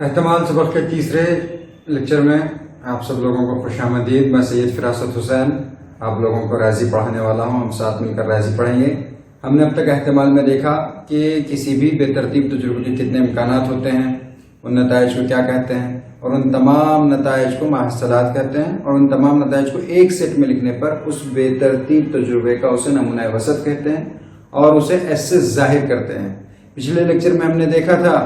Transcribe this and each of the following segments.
एहतमाल सबक के तीसरे लेक्चर में आप सब लोगों को खुशामदीद। मैं सैयद फिरासत हुसैन आप लोगों को राजी पढ़ाने वाला हूं। हम साथ मिलकर राजी पढ़ेंगे। हमने अब तक एहतमाल में देखा कि किसी भी बेतरतीब तजुर्बे के कितने इम्कानात होते हैं, उन नताइज को क्या कहते हैं, और उन तमाम नताइज को माहसलात कहते हैं, और उन तमाम नताइज को एक सेट में लिखने पर उस बेतरतीब तजुर्बे का उसे नमूना वसत कहते हैं और उसे ऐसे जाहिर करते हैं। पिछले लेक्चर में हमने देखा था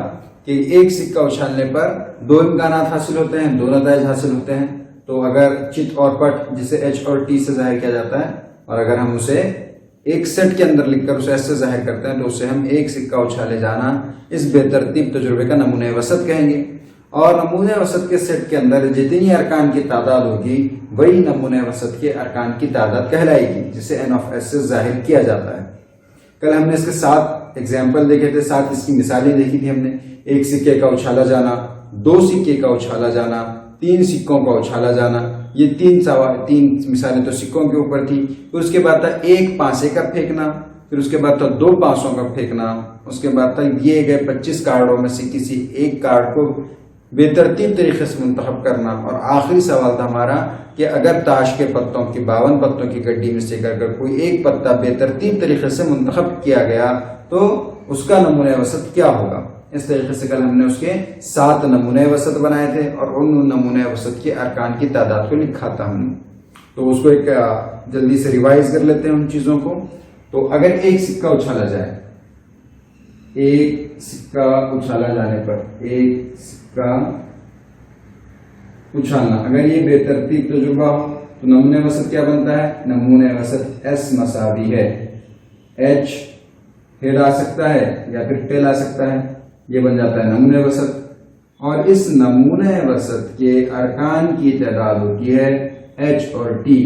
कि एक सिक्का उछालने पर दो इम्कानात हासिल होते हैं, दो नताइज हासिल होते हैं। तो अगर चित और पट जिसे एच और टी से जाहिर किया जाता है, और अगर हम उसे एक सेट के अंदर लिखकर उसे ऐसे जाहिर करते हैं तो उसे हम एक सिक्का उछाले जाना इस बेतरतीब तजुर्बे का नमूने वसत कहेंगे। और नमूने वसत के सेट के अंदर जितनी अरकान की तादाद होगी वही नमूने वसत के अरकान की तादाद कहलाएगी, जिसे एन ऑफ एस से जाहिर किया जाता है। कल हमने इसके 7 एग्जाम्पल देखे थे, 7 इसकी मिसालें देखी थी हमने। एक सिक्के का उछाला जाना, 2 सिक्के का उछाला जाना, 3 सिक्कों का उछाला जाना। ये 3 मिसालें तो सिक्कों के ऊपर थी। फिर उसके बाद था एक पांसे का फेंकना, फिर उसके बाद था 2 पांसों का फेंकना, उसके बाद था दिए गए 25 कार्डों में से किसी एक कार्ड को बेतरतीब तरीके से मुंतखब करना, और आखिरी सवाल था हमारा कि अगर ताश के पत्तों की 52 पत्तों की गड्डी में से अगर कोई एक पत्ता बेतरतीब तरीके से मुंतखब किया गया तो उसका नमूने वसत क्या होगा। इस तरीके से कल हमने उसके 7 नमूने वसत बनाए थे और उन नमूने वसत के अरकान की तादाद को लिखा था हमने। तो उसको एक जल्दी से रिवाइज कर लेते हैं उन चीजों को। तो अगर एक सिक्का उछाला जाए, एक सिक्का उछाला जाने पर, एक सिक्का उछालना, अगर ये बेतरतीब तजुर्बा हो तो नमूने वसत क्या बनता है? नमूने वसत एस मसावी है, एच हेड आ सकता है या फिर टेल आ सकता है, ये बन जाता है नमूने वसत। और इस नमूने वसत के अरकान की तादाद होती है एच और टी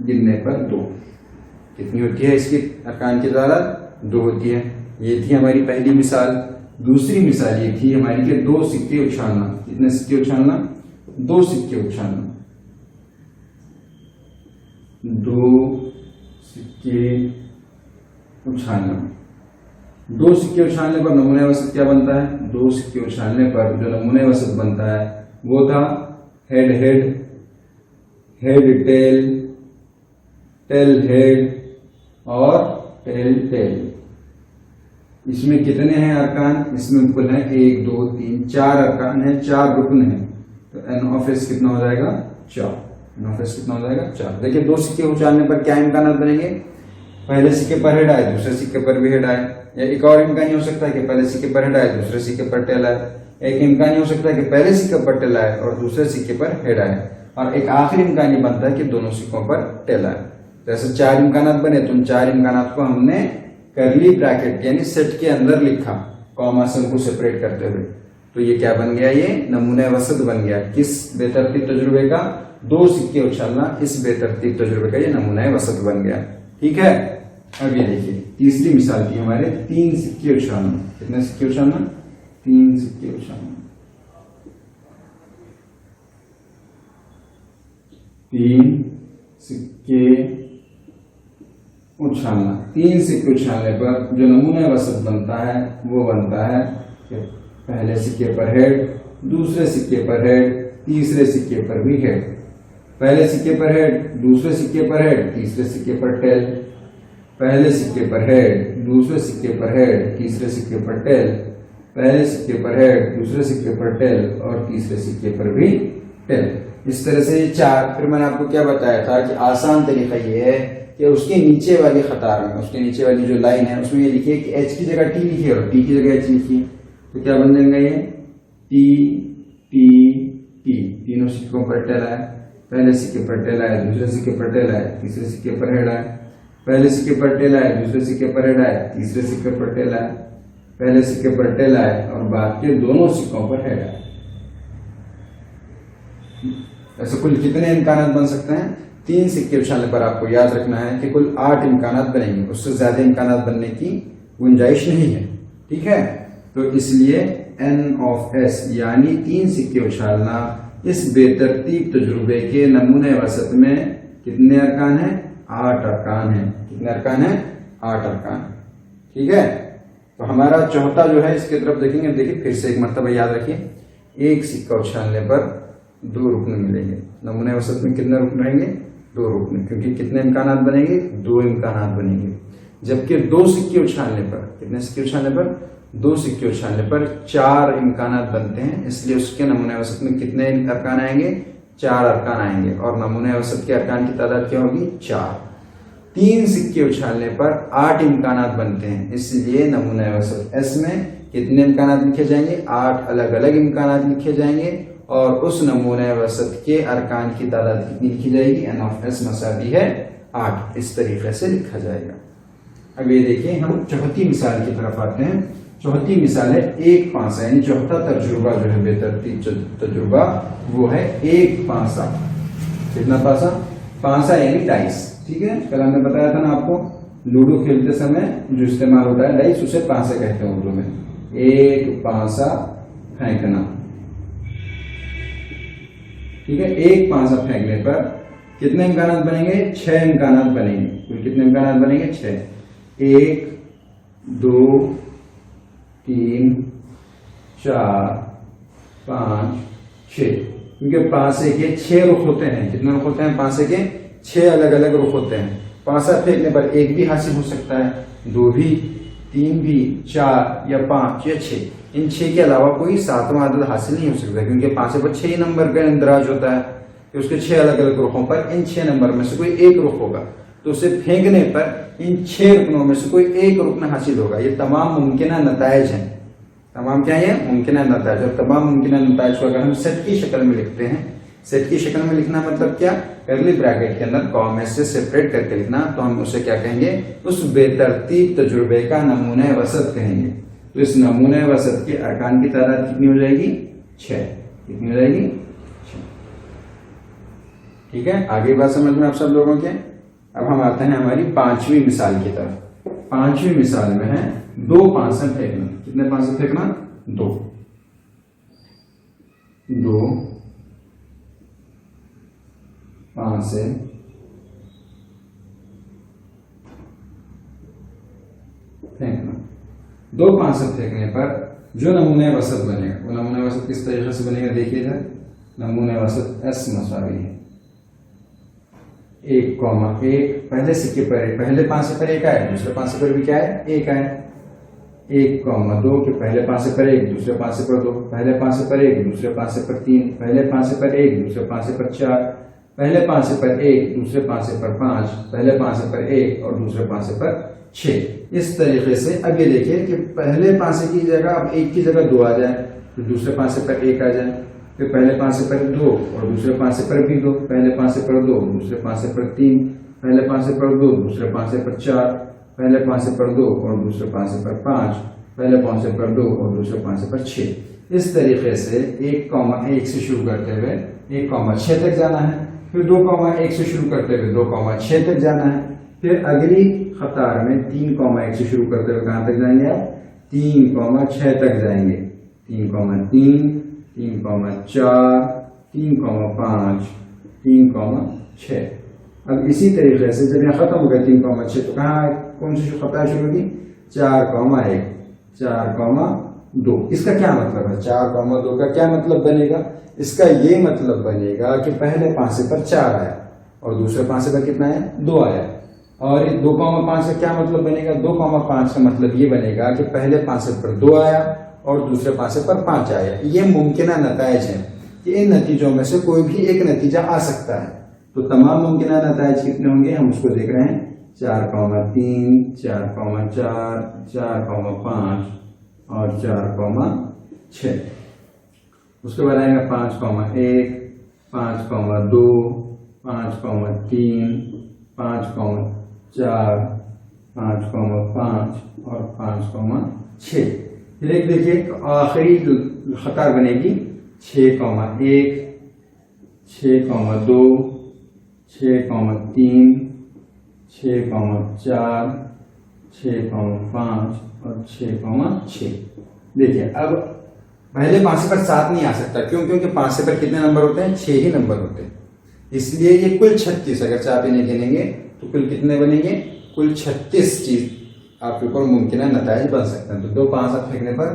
गिनने पर 2। कितनी होती है इसकी अरकान की तादाद? 2 होती है। ये थी हमारी पहली मिसाल। दूसरी मिसाल ये थी हमारी कि 2 सिक्के उछालना। कितने सिक्के उछालना? 2 सिक्के उछालना। 2 सिक्के उछालना। 2 सिक्के उछालने पर नमूने वसत क्या बनता है? 2 सिक्के उछालने पर जो नमूने वसत बनता है वो था head head, head tail, tail head और टेल टेल। इसमें कितने हैं अरकान? इसमें कुल है 1 2 3 4 अरकान है, 4 रुकन है। तो एन ऑफ एस कितना हो जाएगा? 4। एन ऑफ एस कितना हो जाएगा? 4। देखिए 2 सिक्के उछालने पर क्या इम्कानात बनेंगे? पहले सिक्के पर हेड आए, दूसरे सिक्के पर भी हेड आए। या एक और इम्कान हो सकता है कि पहले सिक्के पर हेड आए, दूसरे सिक्के पर टेल आए। एक इम्कान हो सकता है कि पहले सिक्के पर टेल आए और दूसरे सिक्के पर हेड आए। और एक आखिरी इम्कान ये बनता है कि दोनों सिक्कों पर टेल आए। तो ऐसे 4 इम्कानात बने। तो उन 4 इम्कानात को हमने करली ब्रैकेट यानी सेट के अंदर लिखा, कॉमा से उनको सेपरेट करते हुए। तो ये क्या बन गया? ये नमूने वसत बन गया। किस बेतरतीब तजुर्बे का? 2 सिक्के उछालना, इस बेतरतीब तजुर्बे का ये नमूने वसत बन गया। ठीक है। अब ये देखिए तीसरी मिसाल थी हमारे 3 सिक्के उछालना। कितने सिक्के उछालना? 3 सिक्के उछालना। 3 सिक्के उछालना। 3 सिक्के उछालने पर जो नमूने वसत बनता है वो बनता है कि पहले सिक्के पर हेड, दूसरे सिक्के पर हेड, तीसरे सिक्के पर भी हेड। पहले सिक्के पर हेड, दूसरे सिक्के पर हेड, तीसरे सिक्के पर टेल। पहले सिक्के पर हेड, दूसरे सिक्के पर हेड, तीसरे सिक्के पर टेल। पहले सिक्के पर हेड, दूसरे सिक्के पर टेल और तीसरे सिक्के पर भी टेल। इस तरह से 4। फिर मैंने आपको क्या बताया था कि आसान तरीका ये है कि उसके नीचे वाली कतार में, उसके नीचे वाली जो लाइन है उसमें ये लिखिए कि एच की जगह टी लिखिए और टी की जगह एच लिखिए। तो क्या बन जाएगा ये? T T T. तीनों सिक्कों पर टेल आए। पहले सिक्के पर टेल आए, दूसरे सिक्के पर टेल आए, तीसरे सिक्के पर हेड आए। पहले सिक्के पर टेल आए, दूसरे सिक्के पर हेड आए, तीसरे सिक्के पर टेल आए। पहले सिक्के पर टेल आए और बाद के दोनों सिक्कों पर हेड आए। ऐसे कुल कितने इम्कानात बन सकते हैं? 3 सिक्के उछालने पर आपको याद रखना है कि कुल 8 इम्कानात बनेंगे। उससे ज्यादा इम्कानात बनने की गुंजाइश नहीं है। ठीक है। तो इसलिए एन ऑफ एस यानी 3 सिक्के उछालना इस बेतरतीब तजुर्बे के नमूने वसत में कितने अरकान है? 8 अरकान है। कितने अरकान है? 8 अरकान। ठीक है। तो हमारा चौथा जो है इसके तरफ देखेंगे। देखिए फिर से एक मरतबा याद रखिए एक सिक्का उछालने पर 2 रुकने मिलेंगे। नमूने वसत में कितने रुकने रहेंगे? 2 रुकने, क्योंकि कितने इम्कानात बनेंगे? 2 इम्कानात बनेंगे। जबकि 2 सिक्के उछालने पर, कितने सिक्के उछालने पर? 2 सिक्के उछालने पर 4 इम्कानात बनते हैं, इसलिए उसके नमूने वसत में कितने अरकान आएंगे? 4 अरकान आएंगे। और नमूने वसत के अरकान की तादाद क्या होगी? 4। 3 सिक्के उछालने पर 8 इम्कानात बनते हैं, इसलिए नमूने वसत एस में कितने इम्कानात लिखे जाएंगे? 8 अलग अलग इम्कानात लिखे जाएंगे। और उस नमूने वसत के अरकान की तादाद कितनी लिखी जाएगी? एन ऑफ एस मसावी है 8। इस तरीके से लिखा जाएगा। अब ये देखिए, हम चौथी मिसाल की तरफ आते हैं। चौथी मिसाल है 1 पांसा, यानी चौथा तजुर्बा जो है बेतरतीब तजुर्बा, वो है 1 पांसा। कितना पासा? पांसा यानी डाइस। ठीक है, कल हमने बताया था ना आपको, लूडो खेलते समय जो इस्तेमाल होता है डाइस, उसे पांसा कहते हैं उर्दू में। 1 पांसा फेंकना। ठीक है, 1 पांसा फेंकने पर कितने इम्कानात बनेंगे? 6 इम्कानात बनेंगे। कुल कितने इम्कानात बनेंगे? 6। 1 2 3 4 5 6, क्योंकि पांसे के 6 रुख होते हैं। कितने रुख होते हैं? पांसे के 6 अलग अलग रुख होते हैं। पांसा फेंकने पर 1 भी हासिल हो सकता है, 2 भी, 3 भी, 4 या 5 या 6। इन 6 के अलावा कोई 7वां अदद हासिल नहीं हो सकता, क्योंकि पांसे पर 6 नंबर का इंदराज होता है कि उसके 6 अलग अलग रुखों पर इन 6 नंबर में से कोई एक रुख होगा, तो उसे फेंकने पर इन 6 रुकनों में से कोई एक रुकन हासिल होगा। ये तमाम मुमकिन नतायज हैं। तमाम क्या है? मुमकिन नतायज। और तमाम मुमकिन नतायज को अगर हम सेट की शक्ल में लिखते हैं, सेट की शक्ल में लिखना मतलब क्या? कर्ली ब्रैकेट के अंदर कॉमा से सेपरेट करके लिखना, तो हम उसे क्या कहेंगे? उस बेतरतीब तजुर्बे का नमूने वसत कहेंगे। तो इस नमूने वसत के अरकान की तादाद कितनी हो जाएगी? 6। कितनी हो जाएगी? 6। ठीक है, आगे बात समझ में आप सब लोगों के। अब हम आते हैं हमारी 5वीं मिसाल की तरफ। 5वीं मिसाल में है 2 पांसा फेंकना। कितने पांसा फेंकना? 2 पांसे फेंकना। 2 पांसे फेंकने पर जो नमूने वसत बनेगा, वो नमूने वसत किस तरीके से बनेगा? देखिए इधर, नमूने वसत एस मसावी है 1,1। पहले सिक्के पर, पहले पांसे पर 1 आए, दूसरे पांसे पर भी क्या है? 1 आए। 1,2 के पहले पांसे पर 1, दूसरे पांसे पर 2, पहले पांसे पर 1, दूसरे पांसे पर 3, पहले पांसे पर 1, दूसरे पांसे पर 4, पहले पांसे पर 1, दूसरे पांसे पर 5, पहले पांसे पर 1 और दूसरे पांसे पर 6। इस तरीके से अब ये देखिए कि पहले पांसे की जगह अब 1 की जगह 2 आ जाए, फिर दूसरे पांसे पर 1 आ जाए, फिर पहले पांसे पर 2 और दूसरे पांसे पर भी 2, पहले पांसे पर 2, दूसरे पांसे पर 3, पहले पांसे पर 2, दूसरे पांसे पर 4, पहले पांसे पर 2 और दूसरे पांसे पर 5, पहले पांसे पर 2 और दूसरे पांसे पर 6। इस तरीके से 1,1 से शुरू करते हुए 1,6 तक जाना है, फिर 2,1 से शुरू करते हुए 2,6 तक जाना है, फिर अगली कतार में 3,1 से शुरू करते हुए कहां तक जाएंगे आप? 3,6 तक जाएंगे। 3,3, 3,4, 3,5, 3,6। अब इसी तरीके से जब यहाँ खत्म हो गया 3,6, तो कहाँ कौन सी खता शुरू होगी? 4,1, 4,2। इसका क्या मतलब है? 4,2 का क्या मतलब बनेगा? इसका ये मतलब बनेगा कि पहले पांसे पर 4 आया और दूसरे पांसे पर कितना है? 2 आया। और 2,5 का क्या मतलब बनेगा? 2,5 का मतलब ये बनेगा कि पहले पांसे पर 2 आया और दूसरे पांसे पर 5 आया। ये मुमकिन नतायज है कि इन नतीजों में से कोई भी एक नतीजा आ सकता है। तो तमाम मुमकिन नतायज कितने होंगे हम उसको देख रहे हैं। 4,3, 4,4, 4,5 और 4,6। उसके बाद आएगा 5,1, 5,2, 5,3, 5,4, 5,5 और 5,6। फिर एक देखिए आखिरी कतार बनेगी 6,1, 6,2, 6,3, 6,4, 6,5 और 6,6। देखिए अब पहले पांसे पर 7 नहीं आ सकता। क्यों? क्योंकि पांसे पर कितने नंबर होते हैं? 6 ही नंबर होते हैं। इसलिए ये कुल 36, अगर 4 भी नहीं गिनेंगे तो कुल कितने बनेंगे? कुल 36 चीज आपके ऊपर मुमकिन नतायज बन सकते हैं। तो 2 पांसा फेंकने पर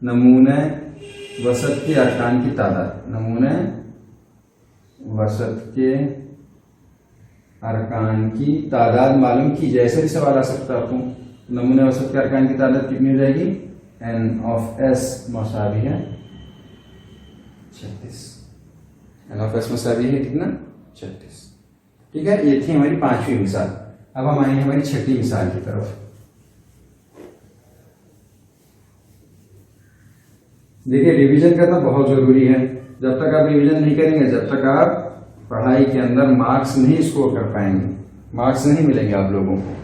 नमूने वसत के अरकान की तादाद, नमूने वसत के अरकान की तादाद मालूम की। जैसे भी सवाल आ सकता है आपको, नमूने वसत के अरकान की तादाद कितनी हो जाएगी, n ऑफ s मसावी है 36। n ऑफ s मसावी है कितना, 36। ठीक है, ये थी हमारी 5वीं मिसाल। अब हम आएंगे हमारी 6ठी मिसाल की तरफ। देखिए, रिवीजन करना बहुत जरूरी है। जब तक आप रिवीजन नहीं करेंगे, जब तक आप पढ़ाई के अंदर मार्क्स नहीं स्कोर कर पाएंगे, मार्क्स नहीं मिलेंगे आप लोगों को।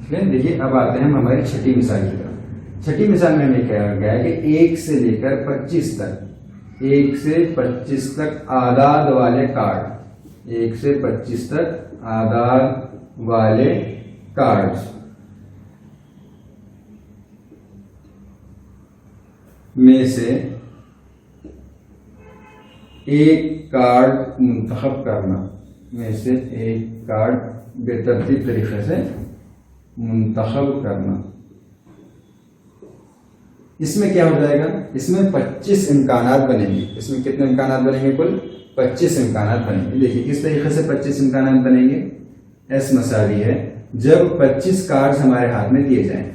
ठीक है, देखिए अब आते हैं हम हमारी 6ठी मिसाल की तरफ। 6ठी मिसाल में हमें कहा गया है कि 1 से लेकर 25 तक, 1 से 25 तक आदाद वाले कार्ड, 1 से 25 तक आदाद वाले कार्ड्स में से एक कार्ड मुंतखब करना, में से एक कार्ड बेतरतीब तरीके से मुंतखब करना। इसमें क्या हो जाएगा, इसमें 25 इम्कानात बनेंगे। इसमें कितने इम्कानात बनेंगे, कुल 25 इम्कानात बनेंगे। देखिए किस तरीके से 25 इम्कानात बनेंगे। एस मसावी है जब 25 कार्ड हमारे हाथ में दिए जाएं,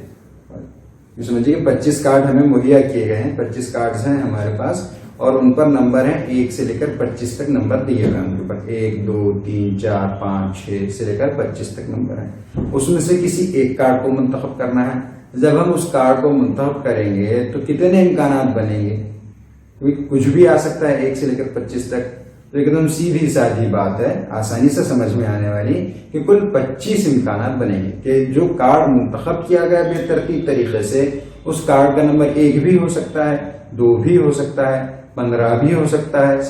समझिए 25 कार्ड हमें मुहैया किए गए हैं, 25 कार्ड्स हैं हमारे पास और उन पर नंबर हैं 1 से लेकर 25 तक नंबर दिए हुए हैं उनके ऊपर। 1 2 3 4 5 6 से लेकर 25 तक नंबर है। उसमें से किसी एक कार्ड को मुंतखब करना है। जब हम उस कार्ड को मुंतखब करेंगे तो कितने इम्कानात बनेंगे, कुछ भी आ सकता है 1 से लेकर 25 तक। तो एकदम सीधी साधी बात है, आसानी से समझ में आने वाली, कि कुल 25 इम्कानात बनेंगे कि जो कार्ड मुंतखब किया गया बेतरतीब तरीके से, उस कार्ड का नंबर 1 भी हो सकता है, 2 भी हो सकता है, 15 भी हो सकता है,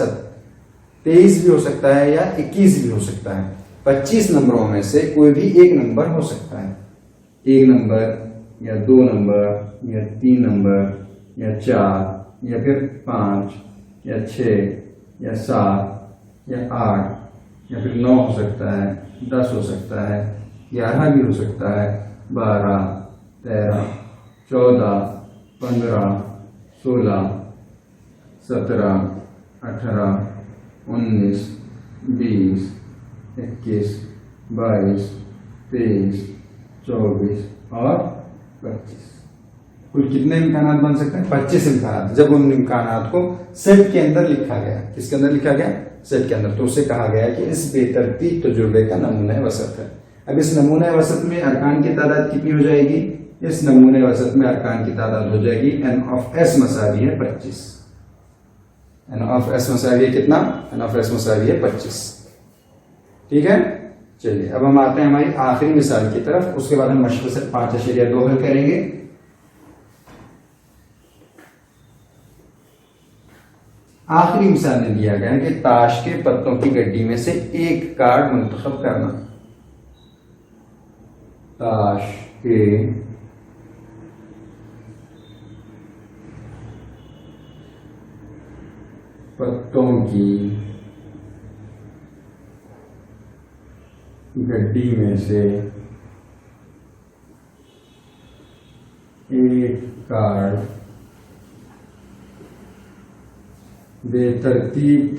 23 भी हो सकता है या 21 भी हो सकता है। 25 नंबरों में से कोई भी एक नंबर हो सकता है। 1 नंबर या 2 नंबर या 3 नंबर या 4 या फिर 5 या 6 या 7 या 8 या फिर 9 हो सकता है, 10 हो सकता है, 11 भी हो सकता है, 12 13 14 15 16 17 18 19 20 21 22 23 24 और 25। कुल कितने इम्कानात बन सकते हैं, 25 इम्कानात। जब उन इम्कानात को सेट के अंदर लिखा गया, किसके अंदर लिखा गया, सेट के अंदर, तो उसे कहा गया कि इस बेतरतीब तजुर्बे का नमूना वसत है। अब इस नमूना वसत में अरकान की तादाद कितनी हो जाएगी, इस नमूने वसत में अरकान की तादाद हो जाएगी n ऑफ s मसावी है 25। n ऑफ s मसावी है कितना, n ऑफ s मसावी है 25। ठीक है, चलिए अब हम आते हैं हमारी आखिरी मिसाल की तरफ। उसके बाद हम मशक़ से 5.2 हल करेंगे। आखिरी मिसाल में दिया गया है कि ताश के पत्तों की गड्डी में से एक कार्ड मुंतखब करना। ताश के पत्तों की गड्डी में से एक कार्ड बेतरतीब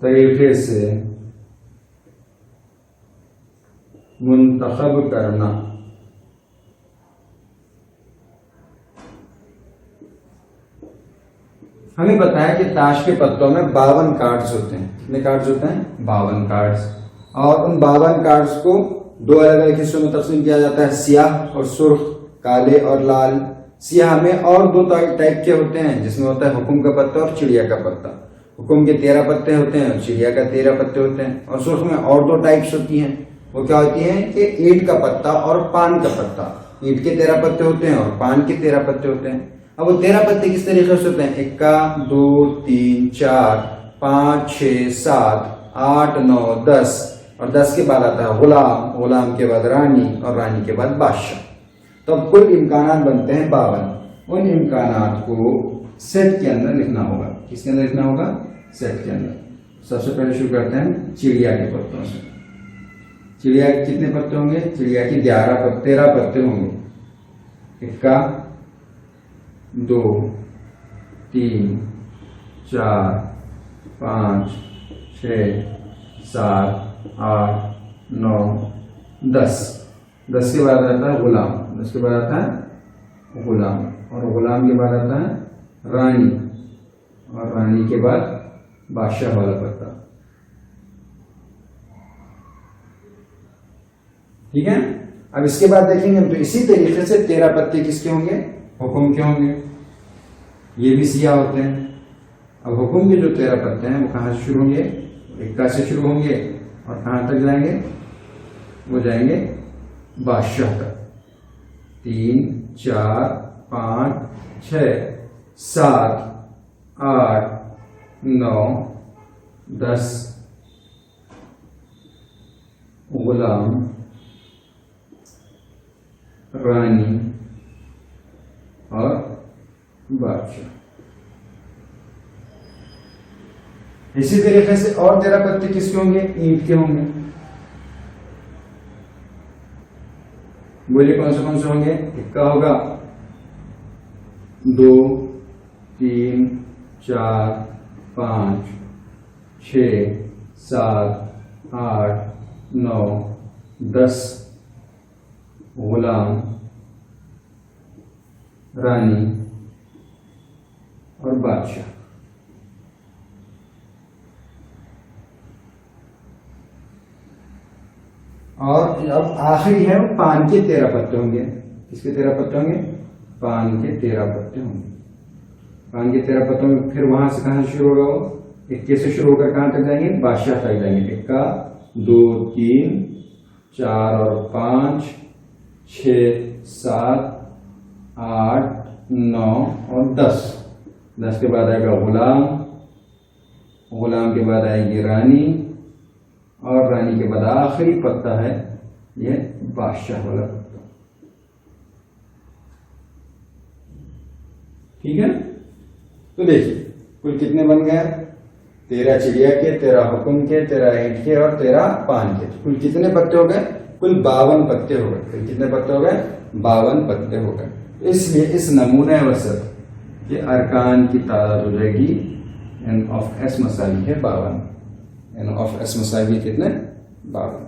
तरीके से मुंतखब करना। हमें पता है कि ताश के पत्तों में 52 कार्ड्स होते हैं। कितने कार्ड्स होते हैं, 52 कार्ड्स। और उन 52 कार्ड्स को 2 अलग अलग हिस्सों में तकसीम किया जाता है, सियाह और सुर्ख, काले और लाल। सियाह में और 2 टाइप के होते हैं, जिसमें होता है हुक्म का पत्ता और चिड़िया का पत्ता। हुक्म के 13 पत्ते होते हैं और चिड़िया का 13 पत्ते होते हैं। और सुर्ख में और 2 टाइप्स होती हैं, वो क्या होती हैं कि ईंट का पत्ता और पान का पत्ता। ईंट के 13 पत्ते होते हैं और पान के 13 पत्ते होते हैं। अब वो 13 पत्ते किस तरीके से होते हैं, 1 2 3 4 5 6 7 8 9 10 और 10 के बाद आता है गुलाम, गुलाम के बाद रानी और रानी के बाद बादशाह। तो अब कुल इम्कानात बनते हैं 52। उन इम्कानात को सेट के अंदर लिखना होगा। किसके अंदर लिखना होगा, सेट के अंदर। सबसे पहले शुरू करते हैं चिड़िया के पत्तों से। चिड़िया के कितने पत्ते होंगे? चिड़िया की 13 पत्ते होंगे। 1, 2, 3, 4, 5, 6, 7, 8, 9, 10। 10 के बाद आता है गुलाम, 10 के बाद आता है गुलाम, और गुलाम के बाद आता है रानी, और रानी के बाद बादशाह वाला पत्ता। ठीक है। अब इसके बाद देखेंगे हम, तो इसी तरीके से 13 पत्ते किसके होंगे? हुक्म के होंगे। ये भी सिया होते हैं। अब हुक्म के जो 13 पत्ते हैं वो कहां से शुरू होंगे? 1 से शुरू होंगे और कहां तक जाएंगे? वो जाएंगे बादशाह तक। 3, 4, 5, 6, 7, 8, 9, 10 गुलाम, रानी और बादशाह। इसी तरीके से और 13 पत्ते किसके होंगे? ईंट के होंगे। बोलिए कौन से होंगे? 1 होगा, 2, 3, 4, 5, 6, 7, 8, 9, 10 गुलाम, रानी और बादशाह। और अब आखिरी है वो पान के 13 पत्ते होंगे। किसके 13 पत्ते होंगे? पान के 13 पत्ते होंगे। पान के 13 पत्तों में फिर वहां से कहां शुरू होगा? वो 21 से शुरू होकर कहां तक जाएंगे? बादशाह तक जाएंगे। 1, 2, 3, 4 और 5, 6, 7, 8, 9 और 10। 10 के बाद आएगा गुलाम, गुलाम के बाद आएगी रानी, और रानी के बाद आखिरी पत्ता है ये बादशाह वाला पत्ता। ठीक है। तो देखिए कुल कितने बन गए? 13 चिड़िया के, 13 हुक्म के, 13 ईंट के और 13 पान के। कुल कितने पत्ते हो गए? कुल 52 पत्ते हो गए। कुल कितने पत्ते हो गए? 52 पत्ते हो गए। इसलिए इस नमूने वसत के अरकान की तादाद हो जाएगी n ऑफ s मसावी है 52। n ऑफ s मसावी कितने? 52।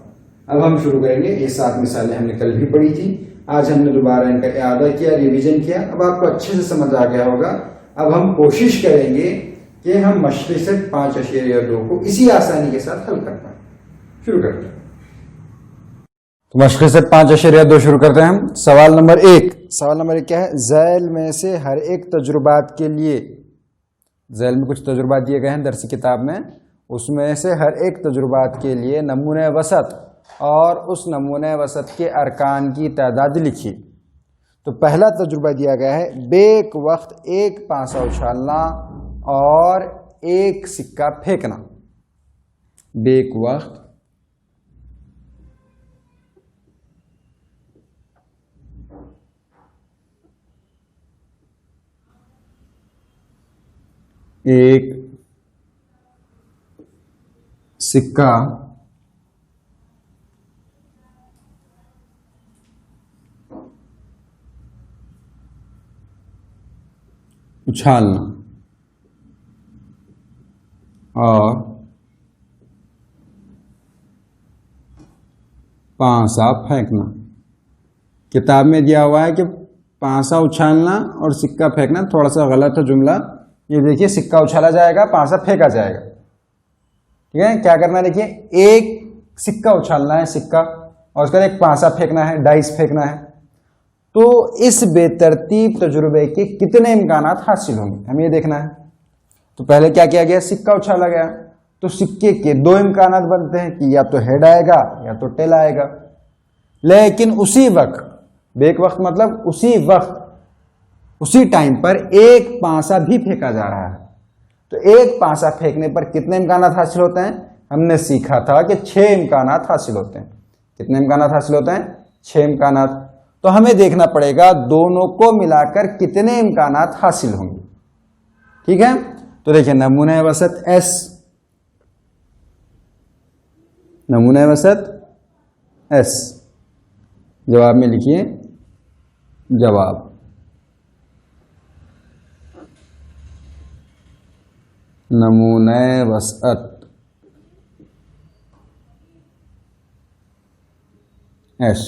अब हम शुरू करेंगे। ये 7 मिसालें हमने कल भी पढ़ी थी, आज हमने दोबारा इनका इआदा किया, रिवीजन किया। अब आपको अच्छे से समझ आ गया होगा। अब हम कोशिश करेंगे कि हम मशक़ से 5.2 को इसी आसानी के साथ हल कर पाए। शुरू करते हैं। तो मशक़ से 5.2 शुरू करते हैं हम। सवाल नंबर 1। सवाल नंबर 1 क्या है? ज़ैल में से हर एक तजुर्बात के लिए, ज़ैल में कुछ तजुर्बात दिए गए हैं दरसी किताब में, उसमें से हर एक तजुर्बात के लिए नमूने वसत और उस नमूने वसत के अरकान की तादाद लिखी। तो पहला तजुर्बा दिया गया है, बेक वक्त एक पासा उछालना और एक सिक्का फेंकना। बेक वक्त एक सिक्का उछालना और पांसा फेंकना। किताब में दिया हुआ है कि पांसा उछालना और सिक्का फेंकना, थोड़ा सा गलत है जुमला। ये देखिए सिक्का उछाला जाएगा, पांसा फेंका जाएगा। ठीक है, क्या करना है? देखिए एक सिक्का उछालना है, सिक्का, और उसका एक पांसा फेंकना है, डाइस फेंकना है। तो इस बेतरतीब तजुर्बे के कितने इम्कानात हासिल होंगे, हमें ये देखना है। तो पहले क्या किया गया? सिक्का उछाला गया। तो सिक्के के 2 इम्कानात बनते हैं कि या तो हेड आएगा या तो टेल आएगा। लेकिन उसी वक्त, बेक वक्त मतलब उसी वक्त, उसी टाइम पर एक पांसा भी फेंका जा रहा है। तो एक पांसा फेंकने पर कितने इम्कानात हासिल होते हैं? हमने सीखा था कि 6 इम्कानात हासिल होते हैं। कितने इम्कानात हासिल होते हैं? 6 इम्कानात। तो हमें देखना पड़ेगा दोनों को मिलाकर कितने इम्कानात हासिल होंगे। ठीक है, तो देखिए नमूने वसत S, नमूने वसत एस। जवाब में लिखिए जवाब। नमूने वसअत एस।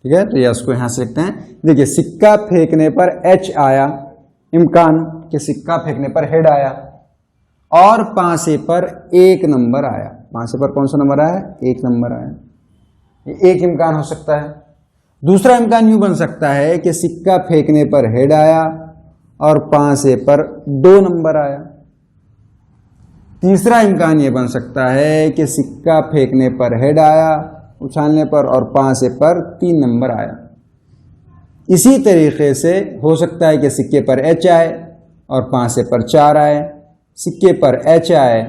ठीक है, तो यस को यहां से लिखते हैं। देखिए सिक्का फेंकने पर एच आया, इम्कान कि सिक्का फेंकने पर हेड आया, और पांसे पर एक नंबर आया। पांसे पर कौन सा नंबर आया? एक नंबर आया। ये एक इम्कान हो सकता है। दूसरा इम्कान यूं बन सकता है कि सिक्का फेंकने पर हेड आया और पांसे पर 2 नंबर आया। तीसरा इम्कान ये बन सकता है कि सिक्का फेंकने पर हेड आया उछालने पर और पांसे पर 3 नंबर आया। इसी तरीके से हो सकता है कि सिक्के पर एच आए और पांसे पर 4 आए, सिक्के पर एच आए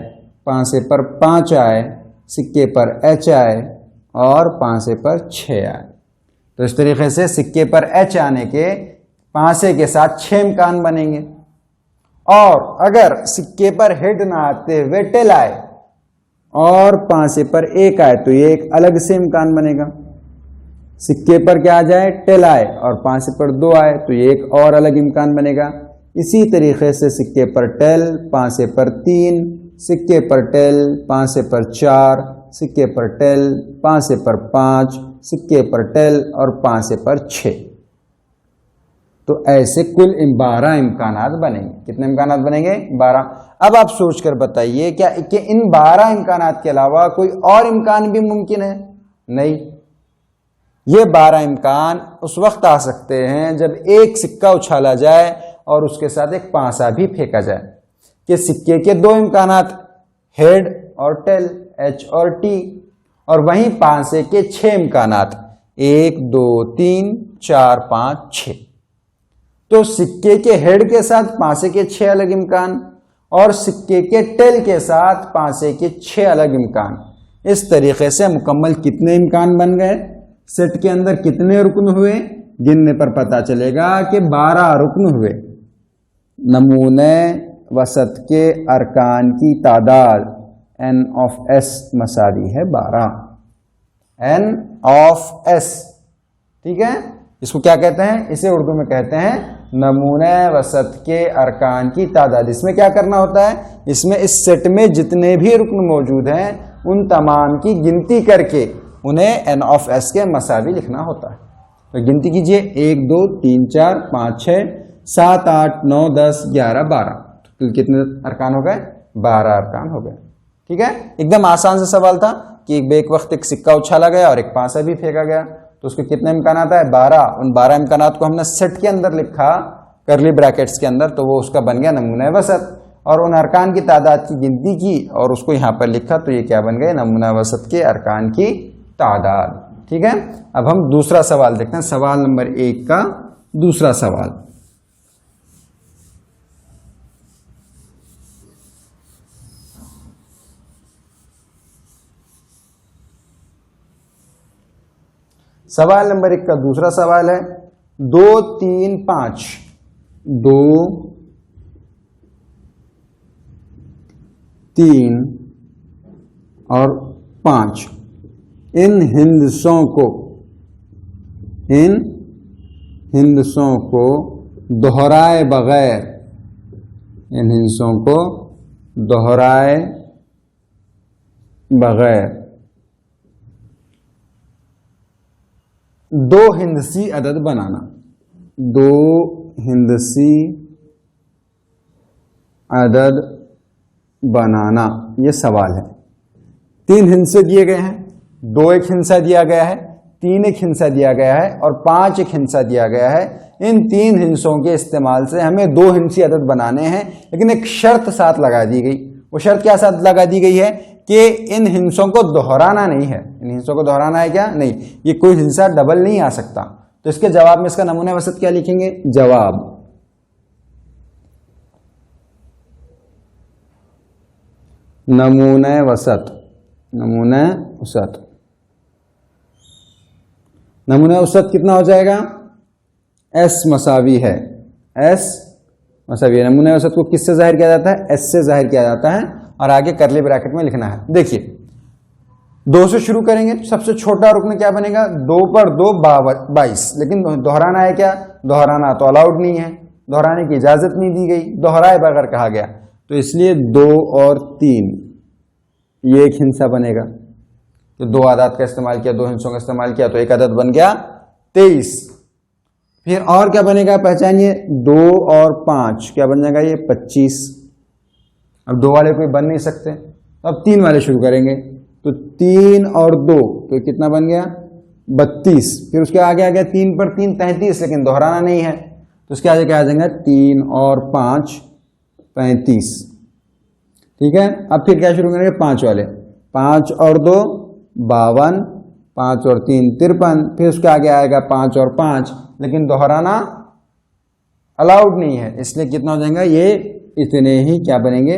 पांसे पर 5 आए, सिक्के पर एच आए और पांसे पर 6 आए। तो इस तरीके से सिक्के पर एच आने के पांसे के साथ 6 इम्कान बनेंगे। और अगर सिक्के पर हेड ना आते हुए टेल आए और पांसे पर 1 आए तो ये एक अलग से इम्कान बनेगा। सिक्के पर क्या आ जाए? टेल आए और पांसे पर 2 आए तो ये एक और अलग इम्कान बनेगा। इसी तरीके से सिक्के पर टेल, पांसे पर 3, सिक्के पर टेल, पांसे पर 4, सिक्के पर टेल, पांसे पर 5, सिक्के पर टेल और पांसे पर 6। तो ऐसे कुल 12 इम्कानात बनेंगे। कितने इम्कानात बनेंगे? 12। अब आप सोचकर बताइए क्या कि इन 12 इम्कानात के अलावा कोई और इम्कान भी मुमकिन है? नहीं। ये 12 इम्कान उस वक्त आ सकते हैं जब एक सिक्का उछाला जाए और उसके साथ एक पांसा भी फेंका जाए। कि सिक्के के 2 इम्कानात, हेड और टेल, एच और टी, और वहीं पांसे के 6 इम्कानात, 1 2 3 4 5 6। तो सिक्के के हेड के साथ पांसे के 6 अलग इम्कान और सिक्के के टेल के साथ पांसे के 6 अलग इम्कान। इस तरीके से मुकम्मल कितने इम्कान बन गए? सेट के अंदर कितने रुकन हुए? गिनने पर पता चलेगा कि 12 रुकन हुए। नमूने वसत के अरकान की तादाद n ऑफ s मसावी है 12। n ऑफ s, ठीक है। इसको क्या कहते हैं? इसे उर्दू में कहते हैं नमूने वसत के अरकान की तादाद। इसमें क्या करना होता है? इसमें इस सेट में जितने भी रुकन मौजूद हैं उन तमाम की गिनती करके उन्हें n ऑफ s के मसावी लिखना होता है। तो गिनती कीजिए, 1 2 3 4 5 6 7 8 9 10 11 12। तो कितने अरकान हो गए? 12 अरकान हो गए। ठीक है, एकदम आसान सा सवाल था कि एक वक्त एक सिक्का उछाला गया और एक पांसा भी फेंका गया, तो उसके कितने इम्कान आता है? 12। उन 12 इम्कानात को हमने सेट के अंदर लिखा, करली ब्रैकेट्स के अंदर, तो वो उसका बन गया नमूना वसत। और उन अरकान की तादाद की गिनती की और उसको यहाँ पर लिखा, तो ये क्या बन गए? नमूना वसत के अरकान की तादाद। ठीक है, अब हम दूसरा सवाल देखते हैं। सवाल नंबर 1 का दूसरा सवाल। सवाल नंबर 1 का दूसरा सवाल है 2 3 5। 2 3 और 5 इन हिंदसों को दोहराए बगैर, इन हिंदसों को दोहराए बगैर 2 हिंदसी अदद बनाना। 2 हिंदसी अदद बनाना, यह सवाल है। 3 हिंसे दिए गए हैं, 2 एक हिंसा दिया गया है, 3 एक हिंसा दिया गया है और 5 एक हिंसा दिया गया है। इन 3 हिंसों के इस्तेमाल से हमें 2 हिंसी अदद बनाने हैं, लेकिन एक शर्त साथ लगा दी गई। वो शर्त क्या साथ लगा दी गई है कि इन हिंसों को दोहराना नहीं है। इन हिंसों को दोहराना है क्या? नहीं, ये कोई हिंसा डबल नहीं आ सकता। तो इसके जवाब में इसका नमूना वसत क्या लिखेंगे? जवाब नमूना वसत। नमूना वसत, नमूना वसत कितना हो जाएगा? एस मसावी है, एस मसावी है। नमूना वसत को किससे जाहिर किया जाता है? एस से जाहिर किया जाता है और आगे करली ब्रैकेट में लिखना है। देखिए 2 से शुरू करेंगे तो सबसे छोटा रुकन क्या बनेगा, 2 पर 2 22, लेकिन दोहराना है क्या, दोहराना तो अलाउड नहीं है, दोहराने की इजाजत नहीं दी गई, दोहराए बगैर कहा गया, तो इसलिए 2 और 3 ये एक हिंसा बनेगा। तो 2 आदाद का इस्तेमाल किया, 2 हिंसों का इस्तेमाल किया, तो एक आदद बन गया 23। फिर और क्या बनेगा, पहचानिए, 2 और 5 क्या बन जाएगा, ये 25। अब 2 वाले कोई बन नहीं सकते, तो अब 3 वाले शुरू करेंगे, तो 3 और 2 तो कितना बन गया, 32। फिर उसके आगे आ गया 3 पर 3 33, लेकिन दोहराना नहीं है, तो उसके आगे क्या आ जाएगा, 3 और 5 35। ठीक है, अब फिर क्या शुरू करेंगे, 5 वाले, 5 और 2 52, 5 और 3 53, फिर उसके आगे आएगा 5 और 5, लेकिन दोहराना अलाउड नहीं है, इसलिए कितना हो जाएगा, ये इतने ही क्या बनेंगे,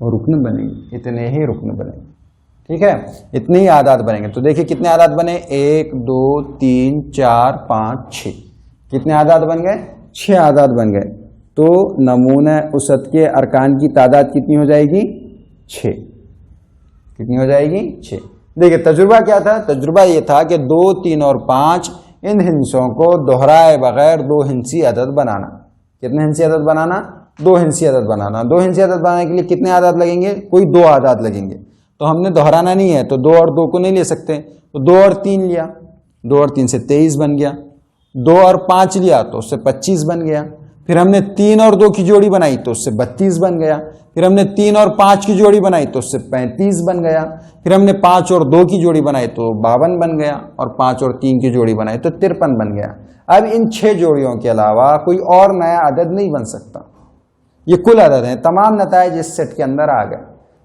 रुकन बनेंगे, इतने ही रुकन बनेंगे। ठीक है, इतने ही आदाद बनेंगे। तो देखिए कितने आदाद बने, 1 2 3 4 5 6, कितने आदाद बन गए, 6 आदाद बन गए। तो नमूना उसत के अरकान की तादाद कितनी हो जाएगी, 6। कितनी हो जाएगी, 6। देखिए तजुर्बा क्या था, तजुर्बा ये था कि 2 3 और 5 इन हिंसों को दोहराए बगैर 2 हिंसी अदद बनाना। कितने हिंसी अदद बनाना, 2 हिंसी अदद बनाना। 2 हिंसी अदद बनाने के लिए कितने आदाद लगेंगे, कोई 2 आदाद लगेंगे, तो हमने दोहराना नहीं है, तो 2 और 2 को नहीं ले सकते, तो 2 और 3 लिया, 2 और 3 से 23 बन गया, 2 और 5 लिया तो उससे 25 बन गया, फिर हमने 3 और 2 की जोड़ी बनाई तो उससे 32 बन गया, फिर हमने 3 और 5 की जोड़ी बनाई तो उससे 35 बन गया, फिर हमने 5 और 2 की जोड़ी बनाई तो 52 बन गया, और 5 और 3 की जोड़ी बनाई तो 53 बन गया। अब इन 6 जोड़ियों के अलावा कोई और नया अदद नहीं बन सकता, ये कुल अदद हैं, तमाम नताइज इस सेट के अंदर आ गए,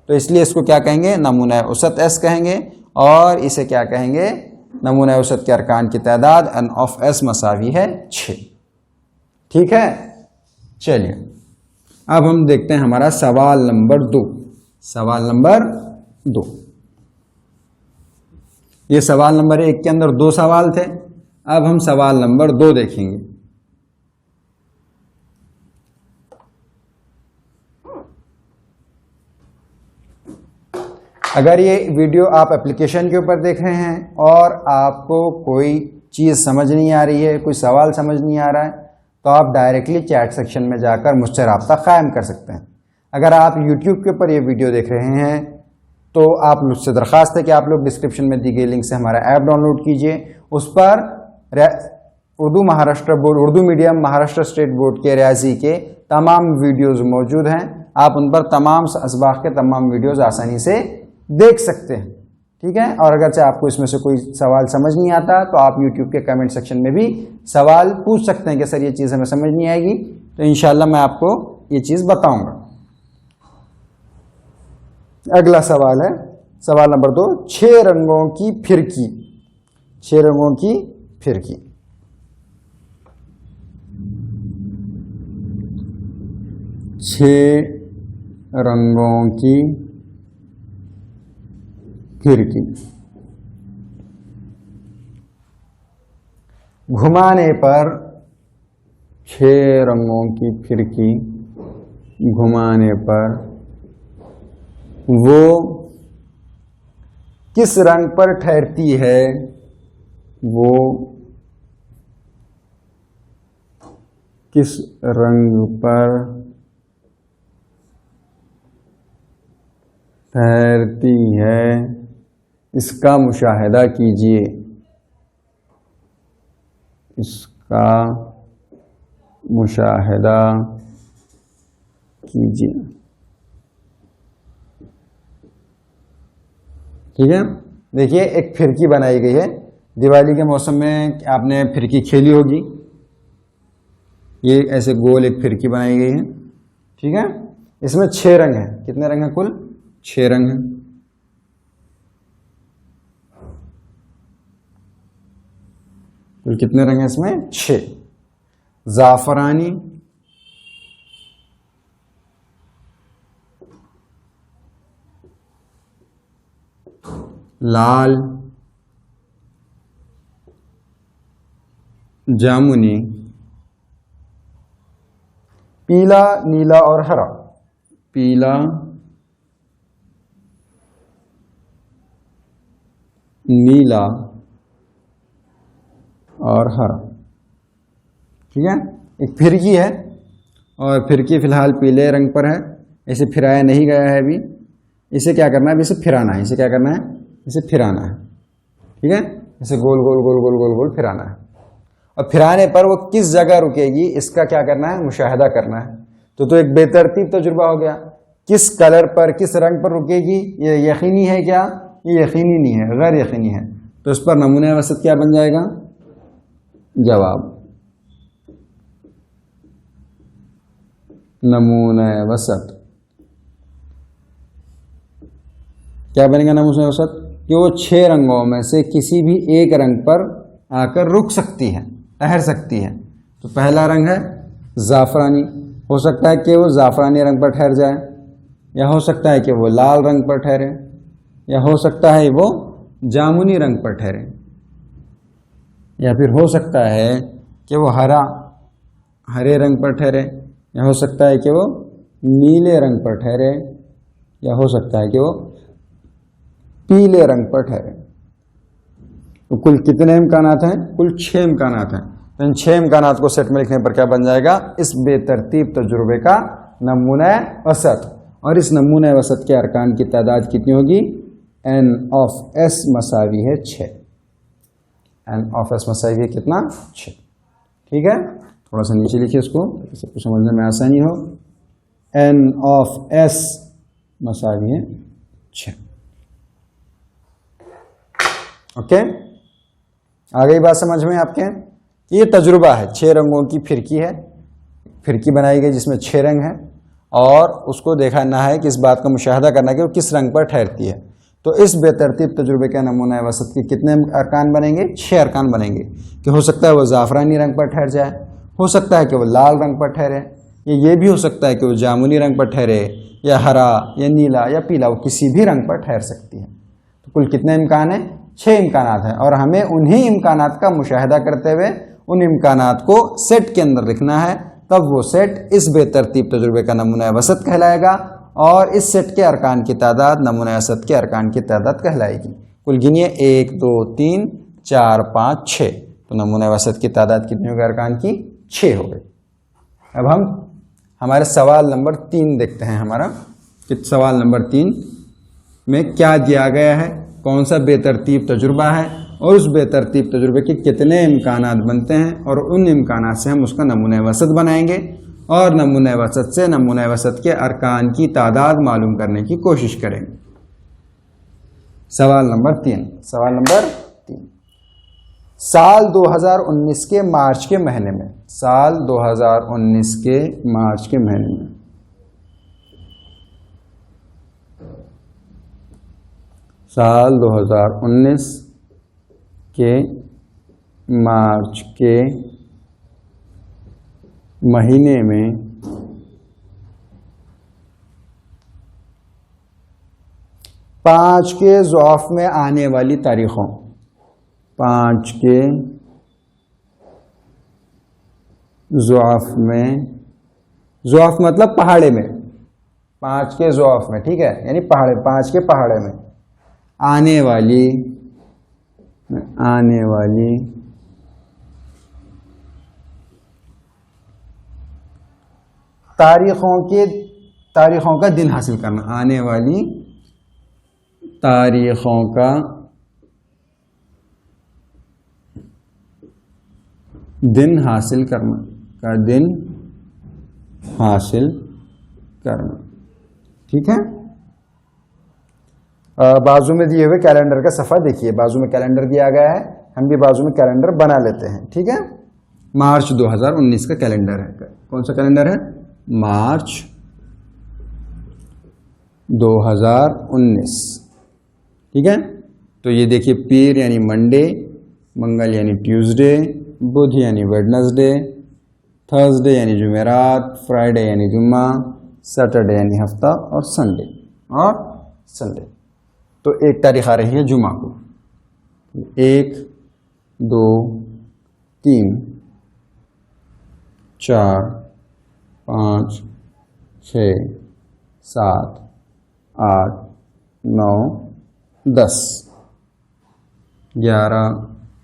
तो इसलिए इसको क्या कहेंगे, नमूना उसत एस कहेंगे, और इसे क्या कहेंगे, नमूना उसत के अरकान की तादाद एन ऑफ एस मसावी है 6। ठीक है, चलिए अब हम देखते हैं हमारा सवाल नंबर 2। सवाल नंबर 2, ये सवाल नंबर 1 के अंदर 2 सवाल थे, अब हम सवाल नंबर 2 देखेंगे। अगर ये वीडियो आप एप्लीकेशन के ऊपर देख रहे हैं और आपको कोई चीज़ समझ नहीं आ रही है, कोई सवाल समझ नहीं आ रहा है, तो आप डायरेक्टली चैट सेक्शन में जाकर मुझसे राब्ता कायम कर सकते हैं। अगर आप YouTube के ऊपर ये वीडियो देख रहे हैं तो आप मुझसे दरख्वास्त है कि आप लोग डिस्क्रिप्शन में दी गई लिंक से हमारा ऐप डाउनलोड कीजिए। उस पर Urdu medium Maharashtra state board के रियाजी के तमाम वीडियोज़ मौजूद हैं, आप उन पर तमाम असबाक़ के तमाम वीडियोज़ आसानी से देख सकते हैं। ठीक है, और अगर चाहे आपको इसमें से कोई सवाल समझ नहीं आता तो आप YouTube के कमेंट सेक्शन में भी सवाल पूछ सकते हैं कि सर ये चीज़ हमें समझ नहीं आएगी, तो इंशाल्लाह मैं आपको ये चीज़ बताऊंगा। अगला सवाल है सवाल नंबर 2, 6 रंगों की फिरकी। 6 रंगों की फिरकी, छह रंगों की फिरकी, घुमाने पर 6 रंगों की फिरकी घुमाने पर वो किस रंग पर ठहरती है, वो किस रंग पर ठहरती है, इसका मुशाहिदा कीजिए, इसका मुशाहिदा कीजिए। ठीक है, देखिए एक फिरकी बनाई गई है, दिवाली के मौसम में आपने फिरकी खेली होगी, ये ऐसे गोल एक फिरकी बनाई गई है। ठीक है, इसमें 6 रंग हैं, कितने रंग हैं कुल, 6 रंग हैं। कुल कितने रंग हैं इसमें, 6। जाफरानी, लाल, जामुनी, पीला, नीला और हरा। पीला, नीला और हरा। ठीक है, एक फिरकी है और फिरकी फिलहाल पीले रंग पर है, इसे फिराया नहीं गया है अभी। इसे क्या करना है, अभी इसे फिराना है। इसे क्या करना है, इसे फिराना है। ठीक है, इसे गोल गोल गोल गोल गोल गोल फिराना है। और फिराने पर वो किस जगह रुकेगी इसका क्या करना है, मुशाहिदा करना है। तो एक बेतरतीब तजुर्बा हो गया। किस कलर पर, किस रंग पर रुकेगी ये यकीनी है क्या, ये यकीनी नहीं है, गैर यकीनी है। तो इस पर नमूने वसत क्या बन जाएगा, जवाब नमूने वसत क्या बनेगा, नमूने वसत कि वो 6 रंगों में से किसी भी एक रंग पर आकर रुक सकती है, ठहर सकती है। तो पहला रंग है जाफरानी, हो सकता है कि वो जाफरानी रंग पर ठहर जाए, या हो सकता है कि वो लाल रंग पर ठहरे, या हो सकता है वो जामुनी रंग पर ठहरे, या फिर हो सकता है कि वो हरे रंग पर ठहरे, या हो सकता है कि वो नीले रंग पर ठहरे, या हो सकता है कि वो पीले रंग पर ठहरे। तो कुल कितने इम्कानात हैं, कुल 6 इम्कानात हैं। तो इन 6 इम्कानात को सेट में लिखने पर क्या बन जाएगा, इस बेतरतीब तजुर्बे का नमूना वसत। और इस नमूना वसत के अरकान की तादाद कितनी होगी, n ऑफ s मसावी है 6। n ऑफ s मसावी है कितना, 6। ठीक है, थोड़ा सा नीचे लिखिए इसको, सबको समझने में आसानी हो। n ऑफ s मसावी है 6। ओके, आ गई बात समझ में आपके। ये तजुर्बा है, 6 रंगों की फिरकी है, फिरकी बनाई गई जिसमें 6 रंग हैं, और उसको देखना है कि इस बात का मुशाहिदा करना है कि वो किस रंग पर ठहरती है। तो इस बेतरतीब तजुर्बे का नमूना वसत के कितने अरकान बनेंगे, 6 अरकान बनेंगे। कि हो सकता है वो ज़ाफ़रानी रंग पर ठहर जाए, हो सकता है कि वो लाल रंग पर ठहरे, ये भी हो सकता है कि वो जामुनी रंग पर ठहरे, या हरा या नीला या पीला, वो किसी भी रंग पर ठहर सकती है। तो कुल कितने इम्कान हैं, 6 इम्कानात हैं। और हमें उन्हीं इम्कानात का मुशाहिदा करते हुए उन इम्कानात को सेट के अंदर लिखना है, तब वो सेट इस बेतरतीब तजुर्बे का नमूना वसत कहलाएगा। और इस सेट के अरकान की तादाद नमूना वसत के अरकान की तादाद कहलाएगी। कुल गिनिए, 1 2 3 4 5 6। तो नमूना वसत की तादाद कितनी होगी, अरकान की 6 हो गई। अब हम हमारे सवाल नंबर 3 देखते हैं। हमारा कि सवाल नंबर 3 में क्या दिया गया है, कौन सा बेतरतीब तजुर्बा है, और उस बेतरतीब तजुर्बे के कितने इम्कानात बनते हैं, और उन इम्कानात से हम उसका नमूना वसत बनाएंगे, और नमूना वसत से नमूना वसत के अरकान की तादाद मालूम करने की कोशिश करेंगे। सवाल नंबर 3, सवाल नंबर 3, साल 2019 के मार्च के महीने में, साल 2019 के मार्च के महीने में साल 2019 के मार्च के महीने में 5 के ज़ौफ़ में आने वाली तारीखों, 5 के ज़ौफ़ में, ज़ौफ़ मतलब पहाड़े में, 5 के ज़ौफ़ में, ठीक है, यानी पहाड़े, 5 के पहाड़े में आने वाली तारीखों का दिन हासिल करना, आने वाली तारीखों का दिन हासिल करना, ठीक है। बाजू में दिए हुए कैलेंडर का सफ़ा देखिए, बाजू में कैलेंडर दिया गया है, हम भी बाजू में कैलेंडर बना लेते हैं, ठीक है। मार्च 2019 का कैलेंडर है, कौन सा कैलेंडर है, मार्च 2019, ठीक है। तो ये देखिए, पीर यानी मंडे, मंगल यानी ट्यूसडे, बुध यानी वेडनेसडे, थर्सडे यानी जुमेरात, फ्राइडे यानी जुम्मा, सैटरडे यानी हफ्ता, और संडे। तो एक तारीख आ रही है जुमा को, 1 2 3 4 5 6 7 8 9 10, 11,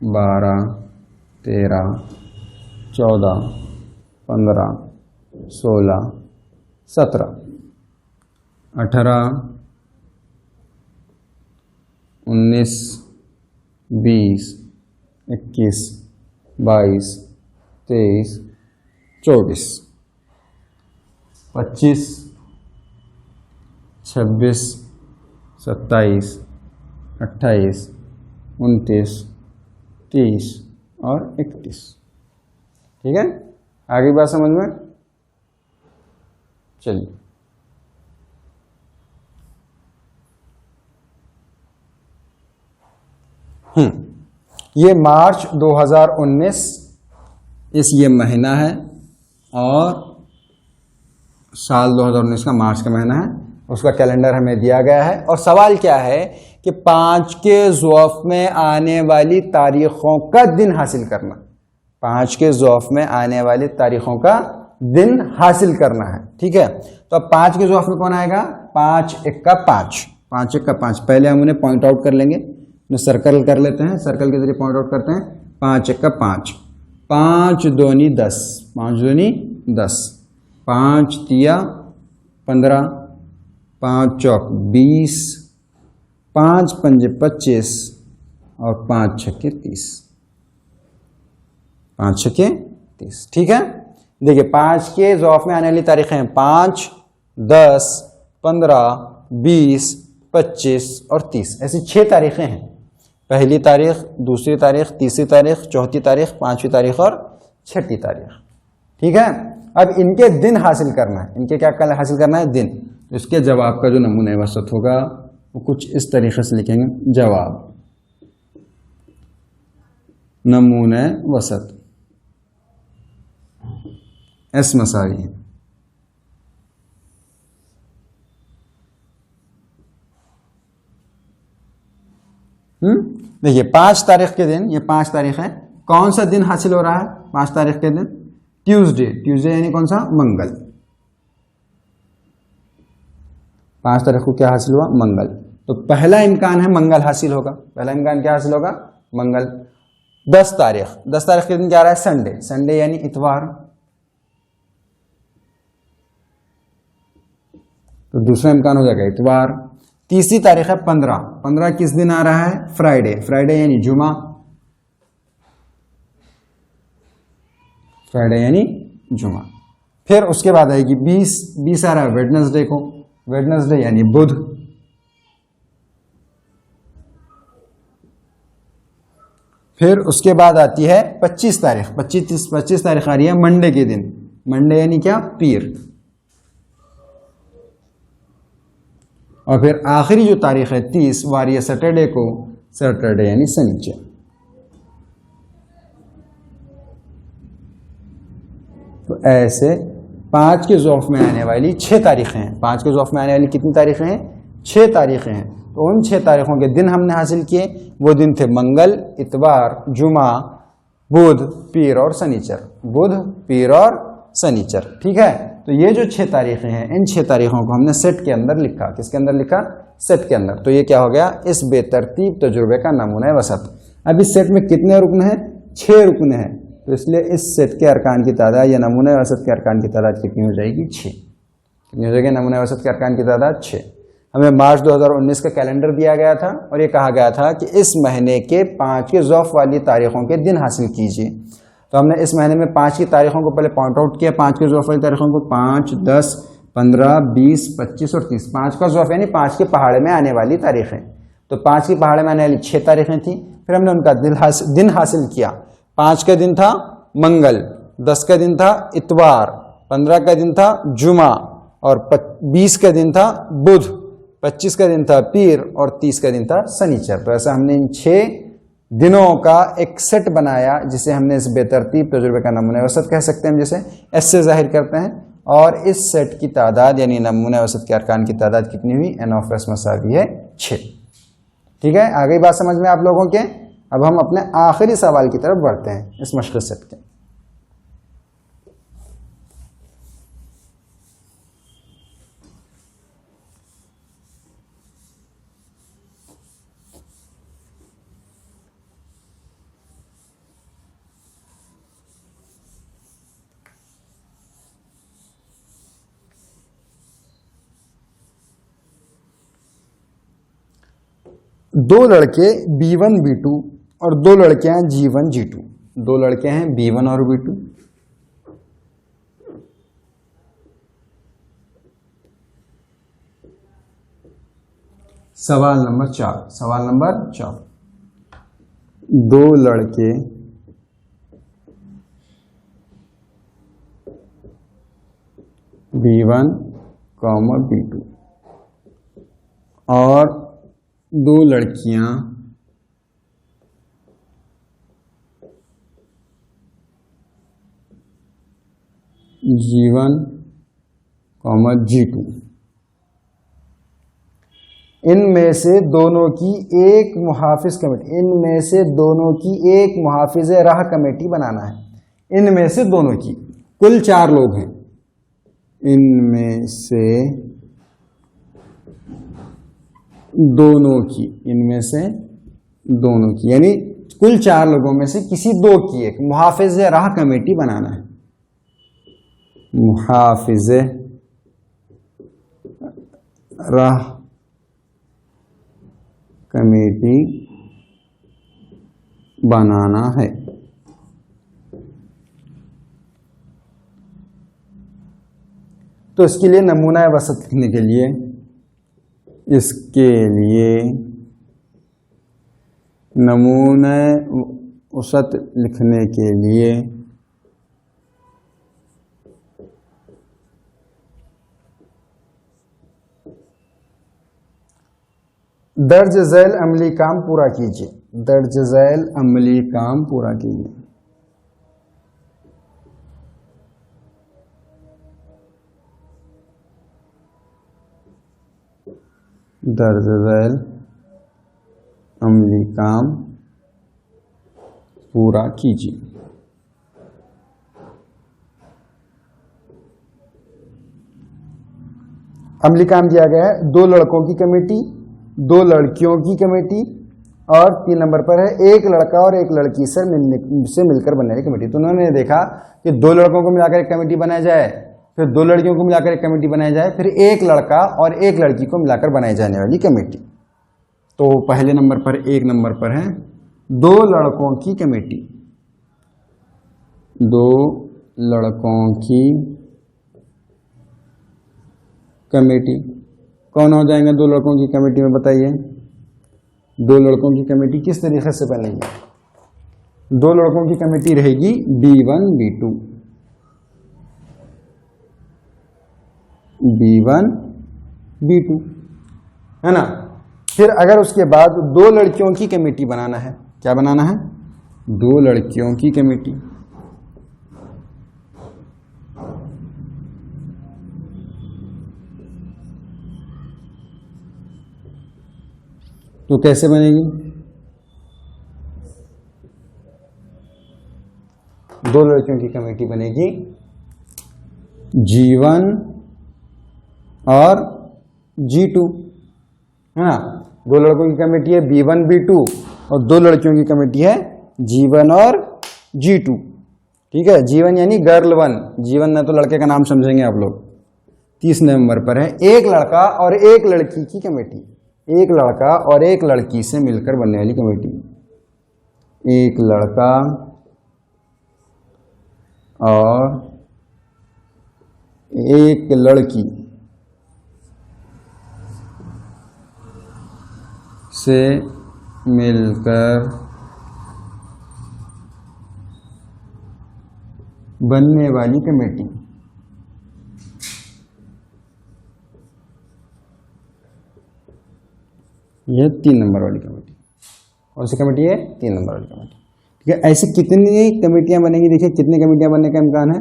12, 13, 14, 15, 16, 17, 18, 19, 20, 21, 22, 23, 24, 25, 26, 27, 28, 29, 30 और 31। ठीक है, आगे बात समझ में? चलिए, ये मार्च 2019 ये महीना है और साल 2019 का मार्च का महीना है, उसका कैलेंडर हमें दिया गया है। और सवाल क्या है कि 5 के ज़ौफ़ में आने वाली तारीखों का दिन हासिल करना। 5 के ज़ौफ़ में आने वाली तारीखों का दिन हासिल करना है। ठीक है, तो अब 5 के ज़ौफ़ में कौन आएगा? 5 1 का 5, 5 1 का 5। पहले हम उन्हें पॉइंट आउट कर लेंगे, सर्कल कर लेते हैं, सर्कल के जरिए पॉइंट आउट करते हैं। 5 1 का 5, 5 दूनी 10, 5 दूनी 10, 5 तिया 15, 5 चौक 20, 5 पंजे 25 और 5 छक्के 30, 5 छक्के 30। ठीक है, देखिए 5 के ज़ौफ़ में आने वाली तारीखें हैं 5, 10, 15, 20, 25 और 30। ऐसी 6 तारीखें हैं। पहली तारीख, दूसरी तारीख, तीसरी तारीख, चौथी तारीख, 5वीं तारीख और 6ठी तारीख। ठीक है, अब इनके दिन हासिल करना है। इनके क्या हासिल करना है? दिन। इसके जवाब का जो नमूने वसत होगा वो कुछ इस तरीके से लिखेंगे, जवाब नमूने वसत एस मसावी। देखिए 5 तारीख के दिन, ये 5 तारीख है, कौन सा दिन हासिल हो रहा है? 5 तारीख के दिन ट्यूसडे। ट्यूसडे यानी कौन सा? मंगल। 5 तारीख को क्या हासिल हुआ? मंगल। तो पहला इम्कान है मंगल हासिल होगा। पहला इम्कान क्या हासिल होगा? मंगल। 10 तारीख, 10 तारीख के दिन क्या आ रहा है? संडे। संडे यानी इतवार। तो दूसरा इम्कान हो जाएगा इतवार। तीसरी तारीख है 15, 15 किस दिन आ रहा है? फ्राइडे। फ्राइडे यानी जुमा। फ्राइडे यानी जुमा। फिर उसके बाद आएगी 20, 20 आ रहा है वेडनेसडे को। वेडनेसडे यानी बुध। फिर उसके बाद आती है 25 तारीख। 25 तारीख आ रही है मंडे के दिन। मंडे यानी क्या? पीर। और फिर आखिरी जो तारीख है 30 वो आ रही है सैटरडे को। सैटरडे यानी शनिचर। तो ऐसे 5 के ज़ौफ़ में आने वाली 6 तारीखें हैं। 5 के ज़ौफ़ में आने वाली कितनी तारीखें हैं? 6 तारीखें हैं। तो उन 6 तारीखों के दिन हमने हासिल किए। वो दिन थे मंगल, इतवार, जुमा, बुध, पीर और शनिचर। बुध, पीर और शनिचर। ठीक है, तो ये जो 6 तारीखें हैं, इन 6 तारीखों को हमने सेट के अंदर लिखा। किसके अंदर लिखा? सेट के अंदर। तो ये क्या हो गया? इस बेतरतीब तजुर्बे का नमूना वसत। अब इस सेट में कितने रुकन हैं? 6 रुकन हैं। तो इसलिए इस सेट के अरकान की तादाद या नमूने वसत के अरकान की तादाद कितनी हो जाएगी? 6। कितनी हो जाएगी नमूने वसत के अरकान की तादाद? 6। हमें मार्च 2019 का कैलेंडर दिया गया था और ये कहा गया था कि इस महीने के 5 के ज़ौफ़ वाली तारीखों के दिन हासिल कीजिए। तो हमने इस महीने में 5 की तारीखों को पहले पॉइंट आउट किया। 5 के ज़ौफ़ वाली तारीखों को 5, 10, 15, 20, 25 और 30। 5 का ज़ौफ़ यानी 5 के पहाड़े में आने वाली तारीखें। तो 5 की पहाड़े में आने वाली 6 तारीखें थी। फिर हमने उनका दिन हासिल किया। 5 का दिन था मंगल, 10 का दिन था इतवार, 15 का दिन था जुमा और 20 का दिन था बुध, 25 का दिन था पीर और 30 का दिन था शनिचर। तो ऐसा हमने इन 6 दिनों का एक सेट बनाया जिसे हमने इस बेतरतीब तजुर्बे का नमूना वसत कह सकते हैं, जिसे एस से जाहिर करते हैं। और इस सेट की तादाद यानी नमूना वसत के अरकान की तादाद कितनी हुई? n ऑफ s मसावी है 6। ठीक है, आ गई बात समझ में आप लोगों के? अब हम अपने आखिरी सवाल की तरफ बढ़ते हैं इस मश्क सेट के। दो लड़के B1 B2 और दो लड़के हैं G1 G2। दो लड़के हैं B1 और B2। सवाल नंबर 4। दो लड़के B1, B2 और दो लड़कियां G1, G2। इनमें से दोनों की एक मुहाफिज कमेटी, इनमें से दोनों की एक मुहाफिज राह कमेटी बनाना है। इनमें से दोनों की, कुल 4 लोग हैं। इनमें से दोनों की, इनमें से दोनों की यानी कुल 4 लोगों में से किसी 2 की एक मुहाफिज राह कमेटी बनाना है। मुहाफिज राह कमेटी बनाना है। तो इसके लिए नमूना वसत लिखने के लिए, इसके लिए नमूना वसत लिखने के लिए दर्ज झैल अमली काम पूरा कीजिए। दर्ज झैल अमली काम पूरा कीजिए। दर्ज झैल अमली काम पूरा कीजिए। अमली काम दिया गया है 2 लड़कों की कमेटी, 2 लड़कियों की कमेटी और 3 नंबर पर है 1 लड़का और 1 लड़की से मिलकर बनने वाली कमेटी। तो उन्होंने देखा कि 2 लड़कों को मिलाकर एक कमेटी बनाई जाए, फिर 2 लड़कियों को मिलाकर एक कमेटी बनाई जाए, फिर 1 लड़का और 1 लड़की को मिलाकर बनाई जाने वाली कमेटी। तो पहले नंबर पर 1 नंबर पर है 2 लड़कों की कमेटी। 2 लड़कों की कमेटी कौन हो जाएंगे 2 लड़कों की कमेटी में, बताइए। 2 लड़कों की कमेटी किस तरीके से बनेगी? 2 लड़कों की कमेटी रहेगी B1 B2, B1 B2, है ना। फिर अगर उसके बाद 2 लड़कियों की कमेटी बनाना है, क्या बनाना है? 2 लड़कियों की कमेटी। तो कैसे बनेगी? 2 लड़कियों की कमेटी बनेगी G1 और G2, है ना। 2 लड़कों की कमेटी है B1 B2 और 2 लड़कियों की कमेटी है G1 और G2। ठीक है, G1 यानी गर्ल 1, G1 न तो लड़के का नाम समझेंगे आप लोग। 30 नंबर पर है 1 लड़का और 1 लड़की की कमेटी। 1 लड़का और 1 लड़की से मिलकर बनने वाली कमेटी। 1 लड़का और 1 लड़की से मिलकर बनने वाली कमेटी। यह 3 नंबर वाली कमेटी। कौन सी कमेटी है? 3 नंबर वाली कमेटी। ठीक है, ऐसी कितनी कमेटियां बनेंगी? देखिए कितनी कमेटियां बनने का इम्कान है।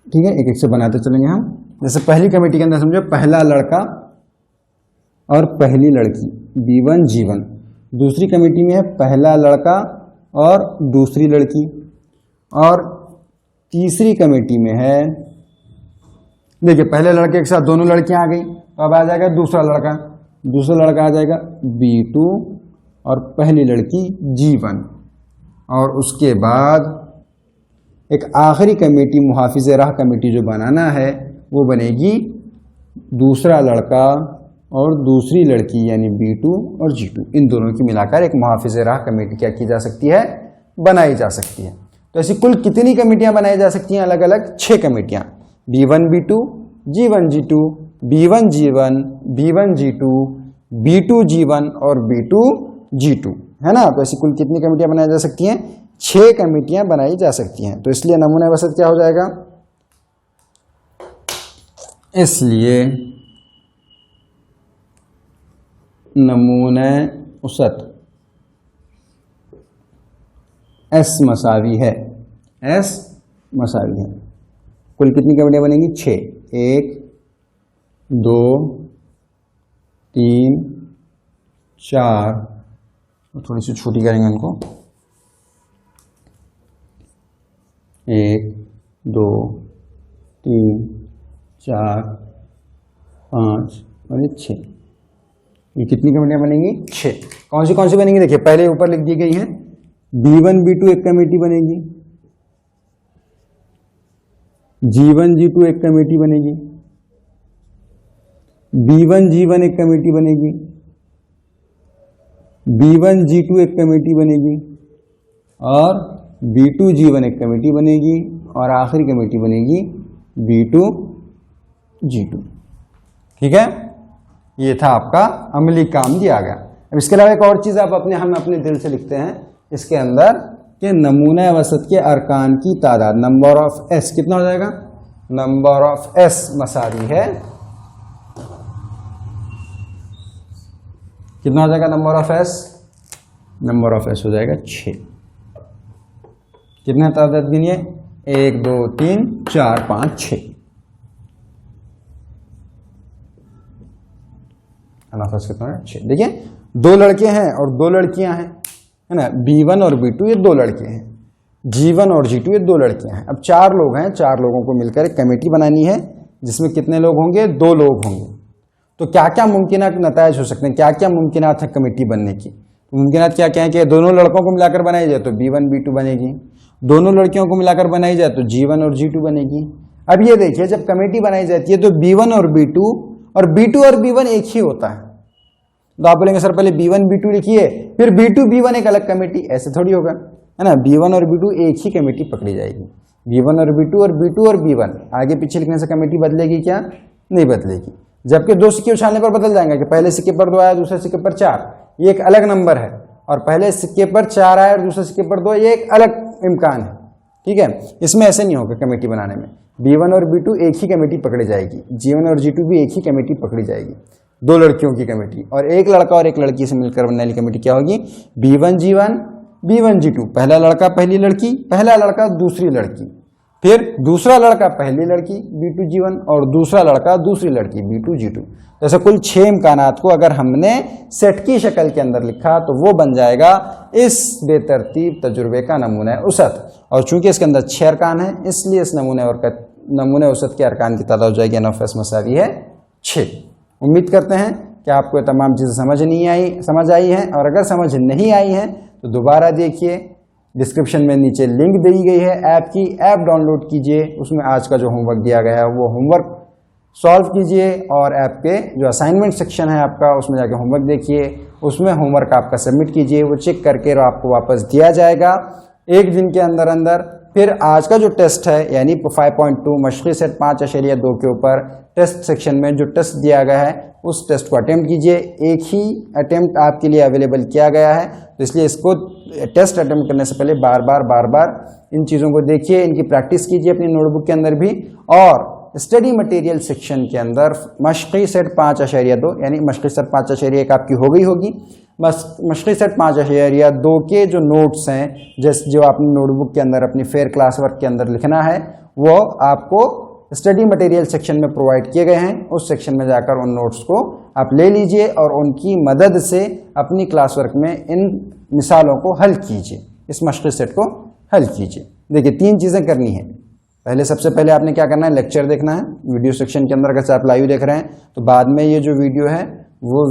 ठीक है, एक एक से बनाते चलेंगे हम। जैसे पहली कमेटी के अंदर समझो पहला लड़का और पहली लड़की B1 G1। दूसरी कमेटी में है पहला लड़का और दूसरी लड़की। और तीसरी कमेटी में है, देखिए पहले लड़के के साथ दोनों लड़कियां आ गई, तो अब आ जाएगा दूसरा लड़का। दूसरा लड़का आ जाएगा B2 और पहली लड़की G1। और उसके बाद एक आखिरी कमेटी मुहाफिज राह कमेटी जो बनाना है वो बनेगी दूसरा लड़का और दूसरी लड़की यानी B2 और G2, इन दोनों की मिलाकर एक मुहाफिज़ राह कमेटी क्या की जा सकती है, बनाई जा सकती है। तो ऐसी कुल कितनी कमेटियां बनाई जा सकती हैं? अलग अलग 6 कमेटियां, B1 B2, G1 G2, B1 G1, B1 G2, B2 G1 और B2 G2, है ना। तो ऐसी कुल कितनी कमेटियां बनाई जा सकती हैं? 6 कमेटियां बनाई जा सकती हैं। तो इसलिए नमूना वसत क्या हो जाएगा? इसलिए नमूना औसत S मसावी है, S मसावी है। कुल कितनी कमेटियां बनेंगी? 6, 1 2 3 4, थोड़ी सी छोटी करेंगे उनको, 1 2 3 4 5 और 6। ये कितनी कमेटियां बनेंगी? 6। कौन सी बनेंगी? देखिए पहले ऊपर लिख दी गई है। B1 B2 एक कमेटी बनेगी, G1 G2 एक कमेटी बनेगी, B1 G1 एक कमेटी बनेगी, B1 G2 एक कमेटी बनेगी और B2 G1 एक कमेटी बनेगी और आखिरी कमेटी बनेगी B2 G2। ठीक है, ये था आपका अमली काम दिया गया। अब इसके अलावा एक और चीज आप हम अपने दिल से लिखते हैं इसके अंदर कि नमूना वसत के अरकान की तादाद, नंबर ऑफ S कितना हो जाएगा? नंबर ऑफ S मसावी है, कितना हो जाएगा number of S? Number of S हो जाएगा 6। कितने तादाद गिनिए? 1 2 3 4 5 6। अनाफस कितना है? 6। देखिए 2 लड़के हैं और 2 लड़कियां हैं, है ना। B1 और B2 ये 2 लड़के हैं, G1 और G2 ये 2 लड़के हैं। अब 4 लोग हैं, 4 लोगों को मिलकर एक कमेटी बनानी है जिसमें कितने लोग होंगे? 2 लोग होंगे। तो क्या क्या मुमकिनात नतायज हो सकते हैं, क्या क्या मुमकिनात है कमेटी बनने की? मुमकिनात क्या क्या है कि दोनों लड़कों को मिलाकर बनाई जाए तो B1 B2 बनेगी, दोनों लड़कियों को मिलाकर बनाई जाए तो G1 और G2 बनेगी। अब ये देखिए जब कमेटी बनाई जाती है तो B1 और B2 और B2 और B1 एक ही होता है। तो आप बोलेंगे सर पहले B1 B2 लिखिए फिर B2 B1 एक अलग कमेटी, ऐसे थोड़ी होगा, है ना। B1 और B2 एक ही कमेटी पकड़ी जाएगी। B1 और B2 और B2 और B1 आगे पीछे लिखने से कमेटी बदलेगी क्या? नहीं बदलेगी। जबकि 2 सिक्के उछालने पर बदल जाएंगे कि पहले सिक्के पर 2 आया, दूसरे सिक्के पर 4, ये एक अलग नंबर है, और पहले सिक्के पर 4 आया और दूसरे सिक्के पर 2, ये एक अलग इम्कान है। ठीक है, इसमें ऐसे नहीं होगा कमेटी बनाने में। B1 और B2 एक ही कमेटी पकड़ी जाएगी, G1 और G2 भी एक ही कमेटी पकड़ी जाएगी, 2 लड़कियों की कमेटी। और एक लड़का और एक लड़की से मिलकर बनने वाली कमेटी क्या होगी? B1 G1 B1 G2, पहला लड़का पहली लड़की, पहला लड़का दूसरी लड़की, फिर दूसरा लड़का पहली लड़की B2 G1 और दूसरा लड़का दूसरी लड़की B2 G2। जैसे कुल 6 इम्कानात को अगर हमने सेट की शक्ल के अंदर लिखा तो वो बन जाएगा इस बेतरतीब तजुर्बे का नमूना औसत। और चूंकि इसके अंदर 6 अरकान है इसलिए इस नमूने औसत के अरकान की तादाद हो जाएगी नफस मसावी है 6। उम्मीद करते हैं कि आपको ये तमाम चीज़ें समझ आई हैं, और अगर समझ नहीं आई हैं तो दोबारा देखिए, डिस्क्रिप्शन में नीचे लिंक दी गई है ऐप की, ऐप डाउनलोड कीजिए, उसमें आज का जो होमवर्क दिया गया है वो होमवर्क सॉल्व कीजिए, और ऐप के जो असाइनमेंट सेक्शन है आपका उसमें जाके होमवर्क देखिए, उसमें होमवर्क आपका सबमिट कीजिए, वो चेक करके आपको वापस दिया जाएगा 1 दिन के अंदर अंदर। फिर आज का जो टेस्ट है यानी 5.2 मशक़ी सेट 5.2 के ऊपर टेस्ट सेक्शन में जो टेस्ट दिया गया है उस टेस्ट को अटेम्प्ट कीजिए। एक ही अटेम्प्ट आपके लिए अवेलेबल किया गया है, तो इसलिए इसको टेस्ट अटेम्प्ट करने से पहले बार बार इन चीज़ों को देखिए, इनकी प्रैक्टिस कीजिए अपनी नोटबुक के अंदर भी। और स्टडी मटेरियल सेक्शन के अंदर मशक़ी सेट 5.2 यानी मशक़ी सेट 5.1 आपकी हो गई होगी, बस मशक़ी सेट 5.2 के जो नोट्स हैं जो आपने नोटबुक के अंदर अपनी फेयर क्लास वर्क के अंदर लिखना है वो आपको स्टडी मटेरियल सेक्शन में प्रोवाइड किए गए हैं। उस सेक्शन में जाकर उन नोट्स को आप ले लीजिए और उनकी मदद से अपनी क्लास वर्क में इन मिसालों को हल कीजिए, इस मशक़ी सेट को हल कीजिए। देखिए 3 चीज़ें करनी है। पहले सबसे पहले आपने क्या करना है, लेक्चर देखना है वीडियो सेक्शन के अंदर। अगर आप लाइव देख रहे हैं तो बाद में ये जो वीडियो है वो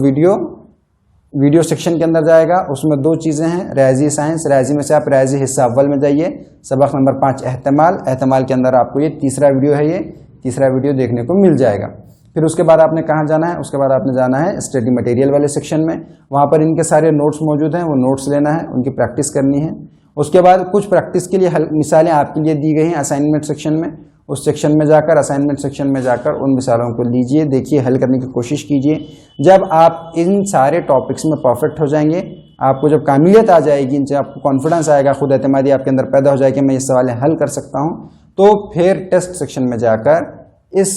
वीडियो सेक्शन के अंदर जाएगा। उसमें 2 चीज़ें हैं, रियाजी साइंस, रियाजी में से आप रियाजी हिस्सा अव्वल में जाइए, सबक नंबर 5 एहतमाल के अंदर आपको ये तीसरा वीडियो है, ये तीसरा वीडियो देखने को मिल जाएगा। फिर उसके बाद आपने कहाँ जाना है, उसके बाद आपने जाना है स्टडी मटेरियल वाले सेक्शन में। वहाँ पर इनके सारे नोट्स मौजूद हैं, वो नोट्स लेना है, उनकी प्रैक्टिस करनी है। उसके बाद कुछ प्रैक्टिस के लिए मिसालें आपके लिए दी गई हैं असाइनमेंट सेक्शन में। उस सेक्शन में जाकर, असाइनमेंट सेक्शन में जाकर उन मिसालों को लीजिए, देखिए, हल करने की कोशिश कीजिए। जब आप इन सारे टॉपिक्स में परफेक्ट हो जाएंगे, आपको जब काबिलियत आ जाएगी, इनसे आपको कॉन्फिडेंस आएगा, खुद एतमादी आपके अंदर पैदा हो जाएगी कि मैं ये सवालें हल कर सकता हूँ, तो फिर टेस्ट सेक्शन में जाकर इस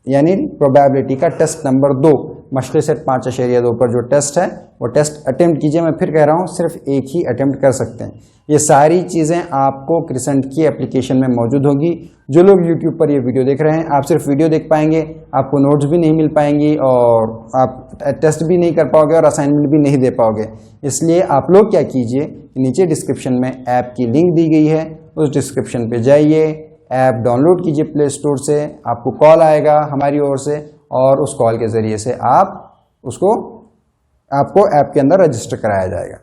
यानी प्रोबेबिलिटी का टेस्ट नंबर 2 मशक़ी सेट 5.2 पर जो टेस्ट है वो टेस्ट अटेम्प्ट कीजिए। मैं फिर कह रहा हूँ, सिर्फ एक ही अटेम्प्ट कर सकते हैं। ये सारी चीज़ें आपको क्रिसेंट की एप्लीकेशन में मौजूद होगी। जो लोग यूट्यूब पर ये वीडियो देख रहे हैं, आप सिर्फ वीडियो देख पाएंगे, आपको नोट्स भी नहीं मिल पाएंगी और आप टेस्ट भी नहीं कर पाओगे और असाइनमेंट भी नहीं दे पाओगे। इसलिए आप लोग क्या कीजिए, नीचे डिस्क्रिप्शन में ऐप की लिंक दी गई है, उस डिस्क्रिप्शन पे जाइए, ऐप डाउनलोड कीजिए प्ले स्टोर से। आपको कॉल आएगा हमारी ओर से और उस कॉल के ज़रिए से आपको ऐप के अंदर रजिस्टर कराया जाएगा।